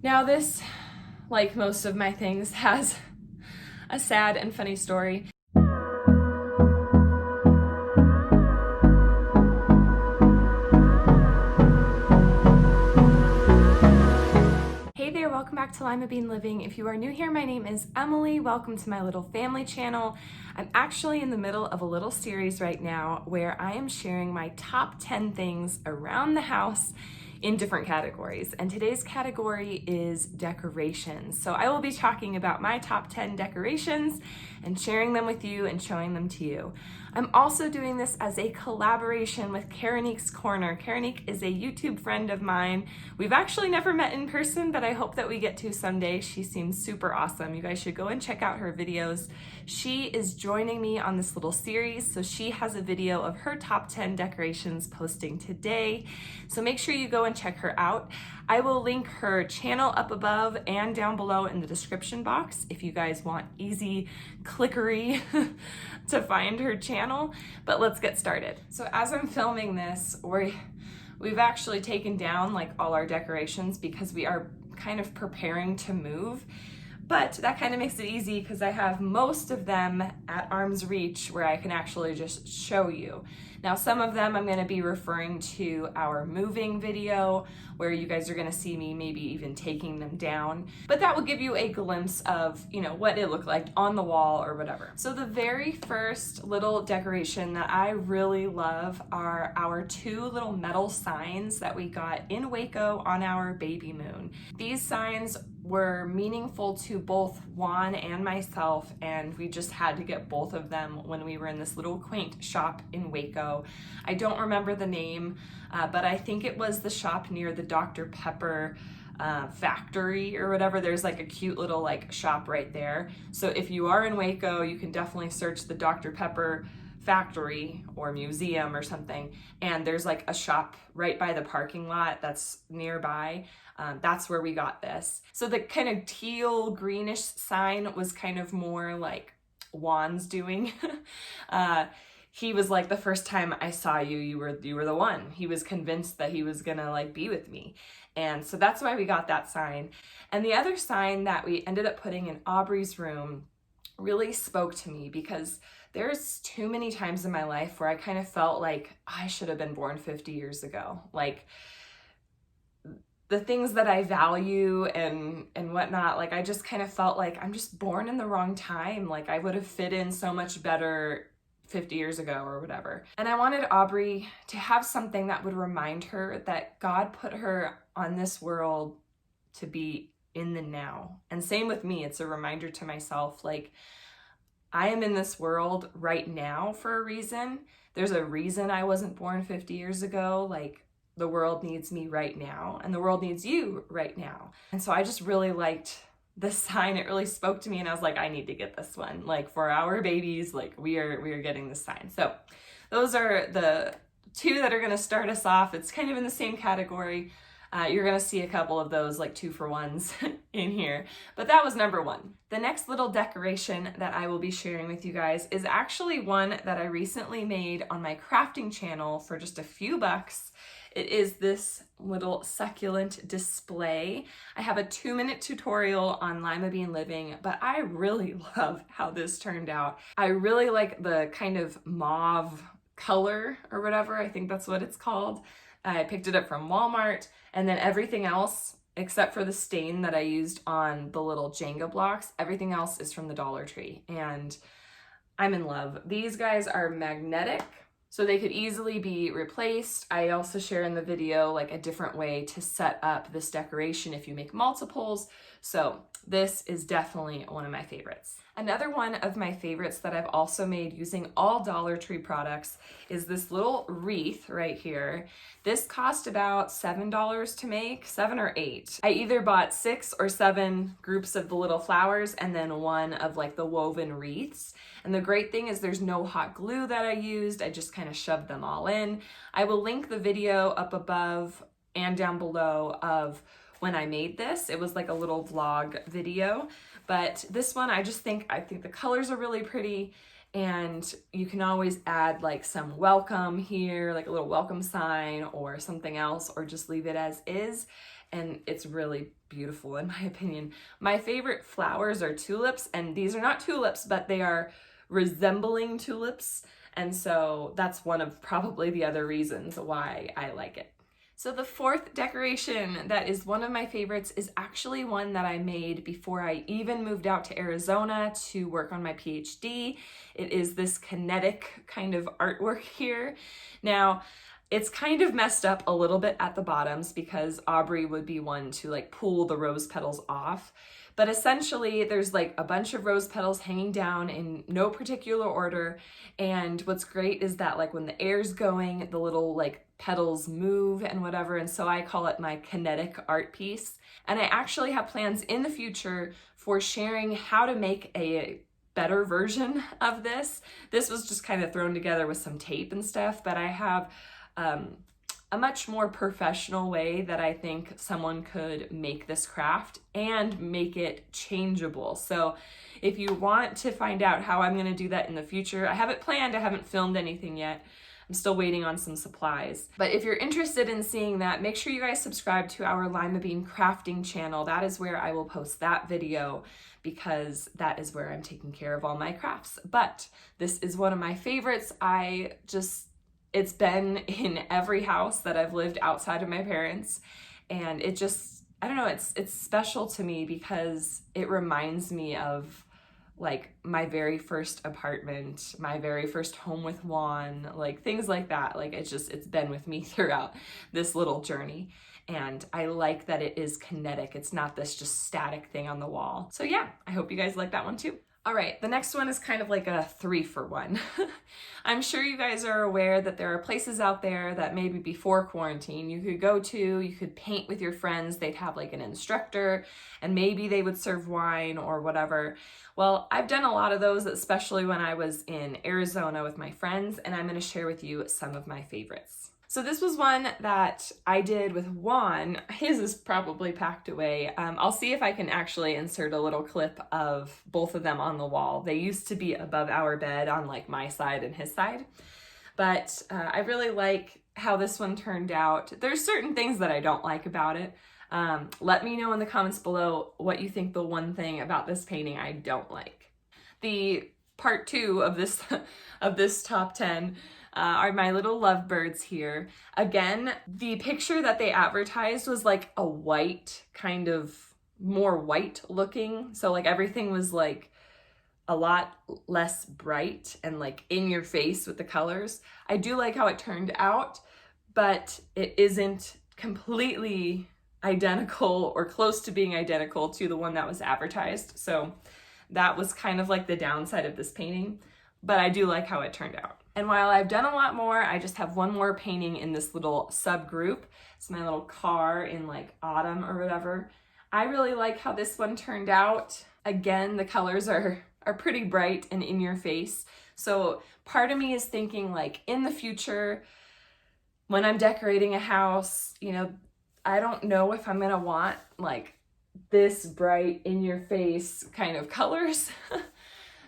Now this, like most of my things, has a sad and funny story. Hey there, welcome back to Limabean Living. If you are new here, my name is Emily. Welcome to my little family channel. I'm actually in the middle of a little series right now where I am sharing my top 10 things around the house in different categories. And today's category is decorations. So I will be talking about my top 10 decorations and sharing them with you and showing them to you. I'm also doing this as a collaboration with Caronique's Corner. Caronique is a YouTube friend of mine. We've actually never met in person, but I hope that we get to someday. She seems super awesome. You guys should go and check out her videos. She is joining me on this little series, so she has a video of her top 10 decorations posting today. So make sure you go and check her out. I will link her channel up above and down below in the description box if you guys want easy clickery to find her channel. But let's get started. So as I'm filming this, we've actually taken down like all our decorations because we are kind of preparing to move. But that kind of makes it easy because I have most of them at arm's reach where I can actually just show you. Now, some of them I'm going to be referring to our moving video where you guys are going to see me maybe even taking them down. But that will give you a glimpse of, what it looked like on the wall or whatever. So the very first little decoration that I really love are our two little metal signs that we got in Waco on our baby moon. These signs were meaningful to both Juan and myself, and we just had to get both of them when we were in this little quaint shop in Waco. I don't remember the name, but I think it was the shop near the Dr. Pepper factory or whatever. There's like a cute little shop right there. So if you are in Waco, you can definitely search the Dr. Pepper factory or museum or something, and there's like a shop right by the parking lot that's nearby. That's where we got this. So the kind of teal greenish sign was kind of more like Juan's doing. He was like, the first time I saw you, you were the one. He was convinced that he was gonna be with me. And so that's why we got that sign. And the other sign that we ended up putting in Aubrey's room really spoke to me because there's too many times in my life where I kind of felt like I should have been born 50 years ago. Like the things that I value and whatnot, I just kind of felt like I'm just born in the wrong time. Like I would have fit in so much better 50 years ago or whatever. And I wanted Aubrey to have something that would remind her that God put her on this world to be in the now. And same with me, it's a reminder to myself, I am in this world right now for a reason. There's a reason I wasn't born 50 years ago. The world needs me right now, and the world needs you right now. And so I just really liked this sign. It really spoke to me, and I was like, I need to get this one. For our babies, we are getting this sign. So those are the two that are gonna start us off. It's kind of in the same category. You're gonna see a couple of those 2-for-1s in here, but that was number one. The next little decoration that I will be sharing with you guys is actually one that I recently made on my crafting channel for just a few bucks. It is this little succulent display. I have a 2-minute tutorial on Limabean Living, but I really love how this turned out. I really like the kind of mauve color or whatever. I think that's what it's called. I picked it up from Walmart, and then everything else, except for the stain that I used on the little Jenga blocks, everything else is from the Dollar Tree, and I'm in love. These guys are magnetic, so they could easily be replaced. I also share in the video a different way to set up this decoration if you make multiples. So this is definitely one of my favorites. Another one of my favorites that I've also made using all Dollar Tree products is this little wreath right here. This cost about $7 to make, 7 or 8. I either bought 6 or 7 groups of the little flowers and then one of the woven wreaths. And the great thing is there's no hot glue that I used. I just kind of shoved them all in. I will link the video up above and down below of when I made this. It was a little vlog video, but this one I think the colors are really pretty, and you can always add some welcome here, a little welcome sign or something else, or just leave it as is, and it's really beautiful in my opinion. My favorite flowers are tulips, and these are not tulips, but they are resembling tulips. And so that's one of probably the other reasons why I like it. So the fourth decoration that is one of my favorites is actually one that I made before I even moved out to Arizona to work on my PhD. It is this kinetic kind of artwork here. Now, it's kind of messed up a little bit at the bottoms because Aubrey would be one to like pull the rose petals off. But essentially there's like a bunch of rose petals hanging down in no particular order. And what's great is that like when the air's going, the little like petals move and whatever. And so I call it my kinetic art piece. And I actually have plans in the future for sharing how to make a better version of this. This was just kind of thrown together with some tape and stuff, but I have a much more professional way that I think someone could make this craft and make it changeable. So if you want to find out how I'm going to do that in the future, I have it planned. I haven't filmed anything yet. I'm still waiting on some supplies. But if you're interested in seeing that, make sure you guys subscribe to our Limabean crafting channel. That is where I will post that video because that is where I'm taking care of all my crafts. But this is one of my favorites. It's been in every house that I've lived outside of my parents, and it just, I don't know, it's special to me because it reminds me of like my very first apartment, my very first home with Juan, like things like that. Like it's been with me throughout this little journey. And I like that it is kinetic. It's not this just static thing on the wall. So yeah, I hope you guys like that one too. All right, the next one is kind of like a 3-for-1. I'm sure you guys are aware that there are places out there that maybe before quarantine you could go to, you could paint with your friends, they'd have like an instructor, and maybe they would serve wine or whatever. Well, I've done a lot of those, especially when I was in Arizona with my friends, and I'm gonna share with you some of my favorites. So this was one that I did with Juan. His is probably packed away. I'll see if I can actually insert a little clip of both of them on the wall. They used to be above our bed on like my side and his side. But I really like how this one turned out. There's certain things that I don't like about it. Let me know in the comments below what you think the one thing about this painting I don't like. The part 2 of this top 10 are my little lovebirds here. Again, the picture that they advertised was like a white, kind of more white looking. So like everything was like a lot less bright and like in your face with the colors. I do like how it turned out, but it isn't completely identical or close to being identical to the one that was advertised. So that was kind of like the downside of this painting, but I do like how it turned out. And while I've done a lot more, I just have one more painting in this little subgroup. It's my little car in like autumn or whatever. I really like how this one turned out. Again, the colors are pretty bright and in your face. So part of me is thinking like in the future, when I'm decorating a house, you know, I don't know if I'm gonna want like this bright in your face kind of colors.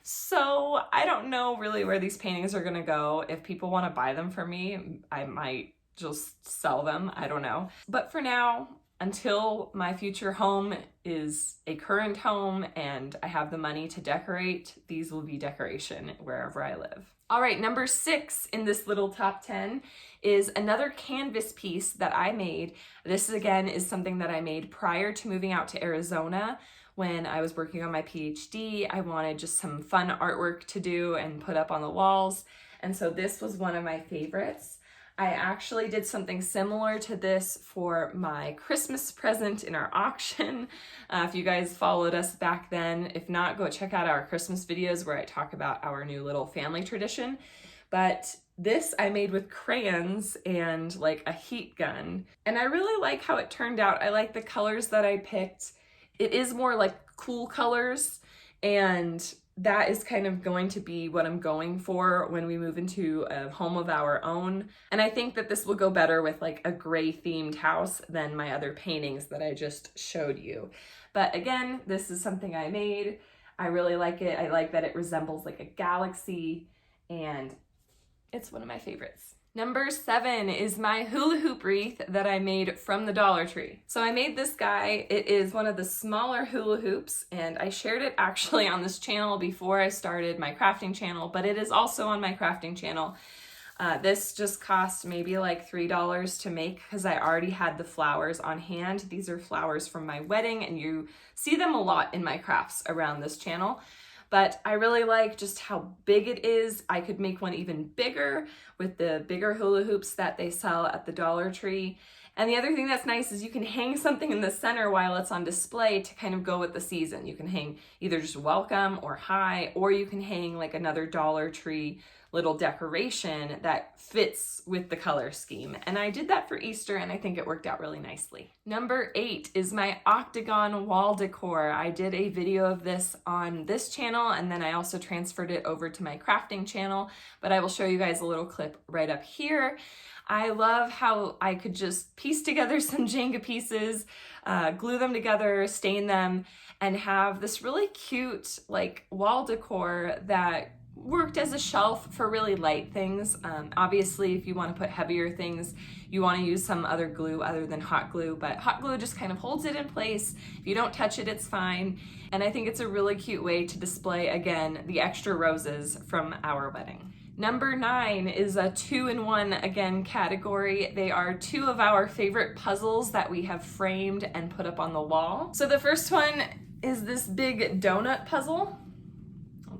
So I don't know really where these paintings are gonna go. If people wanna buy them for me, I might just sell them, I don't know. But for now, until my future home is a current home and I have the money to decorate, these will be decoration wherever I live. All right, number 6 in this little top 10 is another canvas piece that I made. This again is something that I made prior to moving out to Arizona. When I was working on my PhD, I wanted just some fun artwork to do and put up on the walls. And so this was one of my favorites. I actually did something similar to this for my Christmas present in our auction. If you guys followed us back then, if not, go check out our Christmas videos where I talk about our new little family tradition. But this I made with crayons and like a heat gun. And I really like how it turned out. I like the colors that I picked. It is more like cool colors, and that is kind of going to be what I'm going for when we move into a home of our own. And I think that this will go better with like a gray themed house than my other paintings that I just showed you. But again, this is something I made. I really like it. I like that it resembles like a galaxy, and it's one of my favorites. Number 7 is my hula hoop wreath that I made from the Dollar Tree. So I made this guy. It is one of the smaller hula hoops, and I shared it actually on this channel before I started my crafting channel, but it is also on my crafting channel. This just cost maybe like $3 to make because I already had the flowers on hand. These are flowers from my wedding, and you see them a lot in my crafts around this channel. But I really like just how big it is. I could make one even bigger with the bigger hula hoops that they sell at the Dollar Tree. And the other thing that's nice is you can hang something in the center while it's on display to kind of go with the season. You can hang either just welcome or hi, or you can hang like another Dollar Tree little decoration that fits with the color scheme. And I did that for Easter, and I think it worked out really nicely. Number 8 is my Octagon wall decor. I did a video of this on this channel, and then I also transferred it over to my crafting channel, but I will show you guys a little clip right up here. I love how I could just piece together some Jenga pieces, glue them together, stain them, and have this really cute like wall decor that worked as a shelf for really light things. Obviously, if you want to put heavier things, you want to use some other glue other than hot glue, but hot glue just kind of holds it in place. If you don't touch it, it's fine. And I think it's a really cute way to display, again, the extra roses from our wedding. Number 9 is a 2-in-1 again category. They are 2 of our favorite puzzles that we have framed and put up on the wall. So the first one is this big donut puzzle.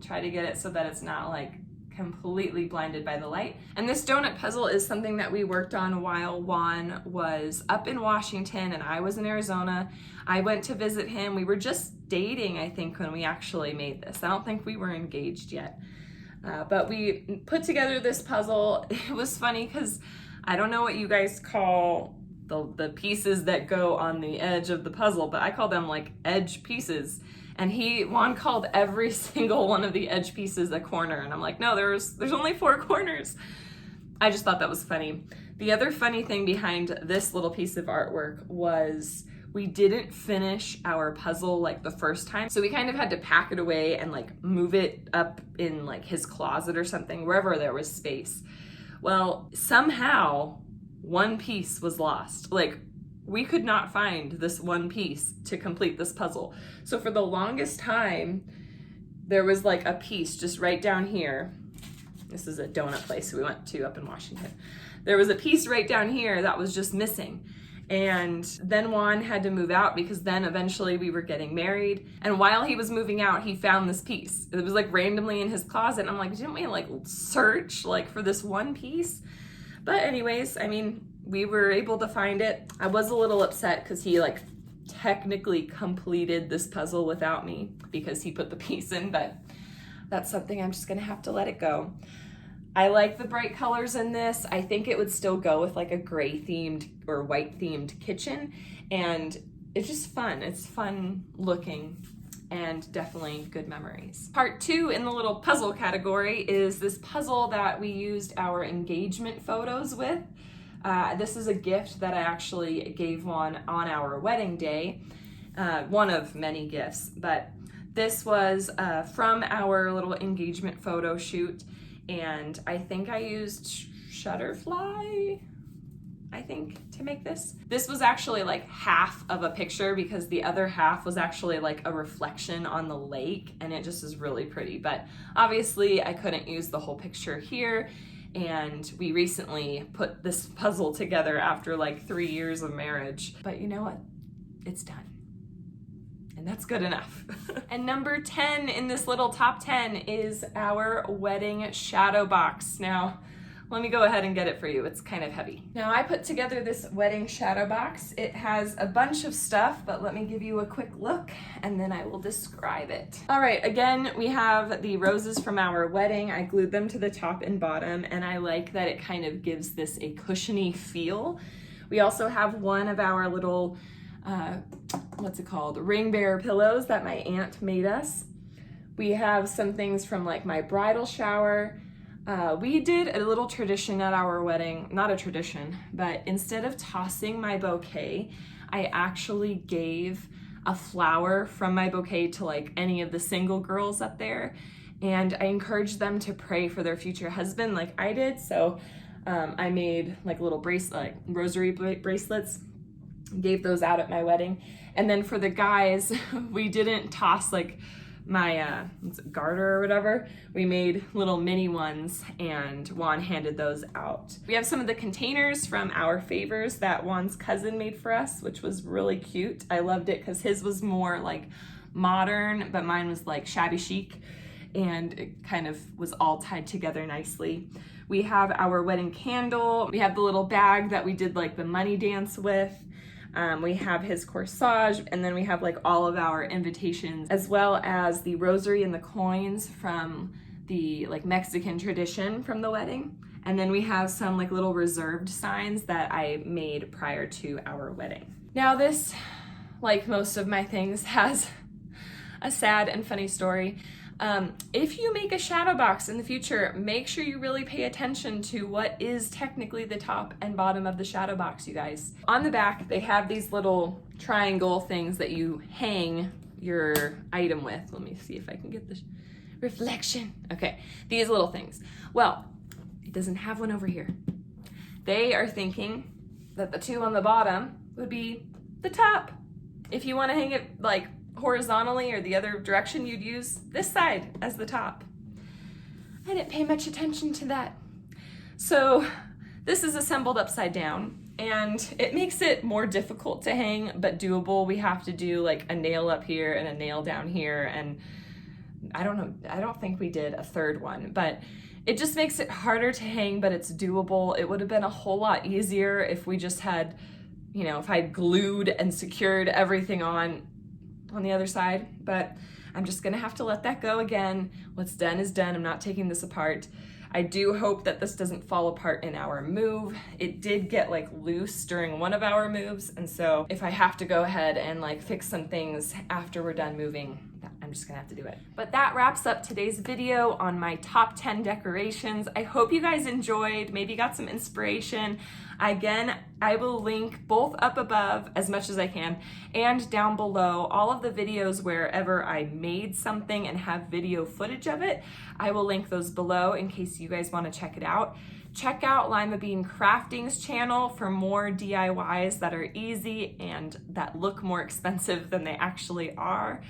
Try to get it so that it's not like completely blinded by the light. And this donut puzzle is something that we worked on while Juan was up in Washington and I was in Arizona. I went to visit him. We were just dating, I think, when we actually made this. I don't think we were engaged yet. But we put together this puzzle. It was funny because I don't know what you guys call the pieces that go on the edge of the puzzle, but I call them like edge pieces. And Juan called every single one of the edge pieces a corner. And I'm like, no, there's only 4 corners. I just thought that was funny. The other funny thing behind this little piece of artwork was we didn't finish our puzzle like the first time. So we kind of had to pack it away and like move it up in like his closet or something, wherever there was space. Well, somehow one piece was lost. Like, we could not find this one piece to complete this puzzle. So for the longest time, there was like a piece just right down here. This is a donut place we went to up in Washington. There was a piece right down here that was just missing. And then Juan had to move out because then eventually we were getting married. And while he was moving out, he found this piece. It was like randomly in his closet. And I'm like, didn't we like search like for this one piece? But anyways, I mean, we were able to find it. I was a little upset because he like technically completed this puzzle without me because he put the piece in, but that's something I'm just gonna have to let it go. I like the bright colors in this. I think it would still go with like a gray themed or white themed kitchen, and it's just fun. It's fun looking and definitely good memories. Part 2 in the little puzzle category is this puzzle that we used our engagement photos with. This is a gift that I actually gave Juan on our wedding day, one of many gifts, but this was from our little engagement photo shoot, and I think I used Shutterfly, I think, to make this. This was actually like half of a picture because the other half was actually like a reflection on the lake, and it just is really pretty, but obviously I couldn't use the whole picture here. And we recently put this puzzle together after like 3 years of marriage. But you know what? It's done. And that's good enough. And number 10 in this little top 10 is our wedding shadow box. Now, let me go ahead and get it for you. It's kind of heavy. Now, I put together this wedding shadow box. It has a bunch of stuff, but let me give you a quick look and then I will describe it. All right, again, we have the roses from our wedding. I glued them to the top and bottom, and I like that it kind of gives this a cushiony feel. We also have one of our little, what's it called? Ring bearer pillows that my aunt made us. We have some things from like my bridal shower. We did a little tradition at our wedding, not a tradition, but instead of tossing my bouquet, I actually gave a flower from my bouquet to like any of the single girls up there. And I encouraged them to pray for their future husband like I did. So I made like little like rosary bracelets, gave those out at my wedding. And then for the guys, we didn't toss like my garter or whatever. We made little mini ones and Juan handed those out. We have some of the containers from our favors that Juan's cousin made for us, which was really cute. I loved it because his was more like modern, but mine was like shabby chic, and it kind of was all tied together nicely. We have our wedding candle. We have the little bag that we did like the money dance with. We have his corsage, and then we have like all of our invitations, as well as the rosary and the coins from the like Mexican tradition from the wedding. And then we have some like little reserved signs that I made prior to our wedding. Now this, like most of my things, has a sad and funny story. If you make a shadow box in the future, make sure you really pay attention to what is technically the top and bottom of the shadow box, you guys. On the back, they have these little triangle things that you hang your item with. Let me see if I can get the reflection. Okay, these little things. Well, it doesn't have one over here. They are thinking that the two on the bottom would be the top. If you want to hang it like horizontally or the other direction, you'd use this side as the top. I didn't pay much attention to that. So this is assembled upside down, and it makes it more difficult to hang, but doable. We have to do like a nail up here and a nail down here, and I don't know, I don't think we did a third one, but it just makes it harder to hang, but it's doable. It would have been a whole lot easier if we just had, you know, if I had glued and secured everything on the other side, but I'm just gonna have to let that go again. What's done is done. I'm not taking this apart. I do hope that this doesn't fall apart in our move. It did get like loose during one of our moves, and so if I have to go ahead and like fix some things after we're done moving, I'm just gonna have to do it. But that wraps up today's video on my top 10 decorations. I hope you guys enjoyed, maybe got some inspiration. Again, I will link both up above as much as I can and down below all of the videos wherever I made something and have video footage of it. I will link those below in case you guys want to check it out. Check out Limabean Crafting's channel for more DIYs that are easy and that look more expensive than they actually are.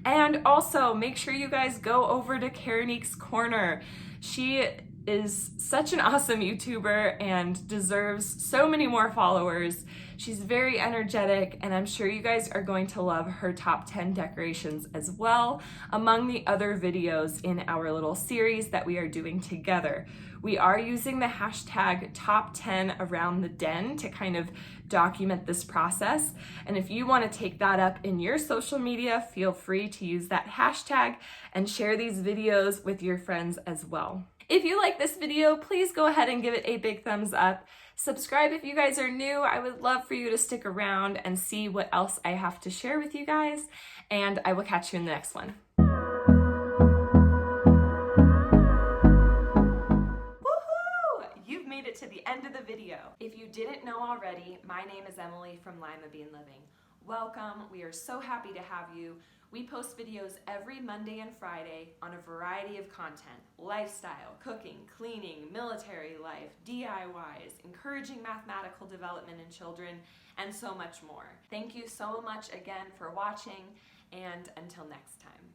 And also make sure you guys go over to Karenique's Corner. She is such an awesome YouTuber and deserves so many more followers. She's very energetic, and I'm sure you guys are going to love her top 10 decorations as well, among the other videos in our little series that we are doing together. We are using the hashtag top 10 around the den to kind of document this process. And if you want to take that up in your social media, feel free to use that hashtag and share these videos with your friends as well. If you like this video, please go ahead and give it a big thumbs up. Subscribe if you guys are new. I would love for you to stick around and see what else I have to share with you guys, and I will catch you in the next one. Woohoo! You've made it to the end of the video. If you didn't know already, my name is Emily from Limabean Living. Welcome. We are so happy to have you. We post videos every Monday and Friday on a variety of content: lifestyle, cooking, cleaning, military life, DIYs, encouraging mathematical development in children, and so much more. Thank you so much again for watching, and until next time.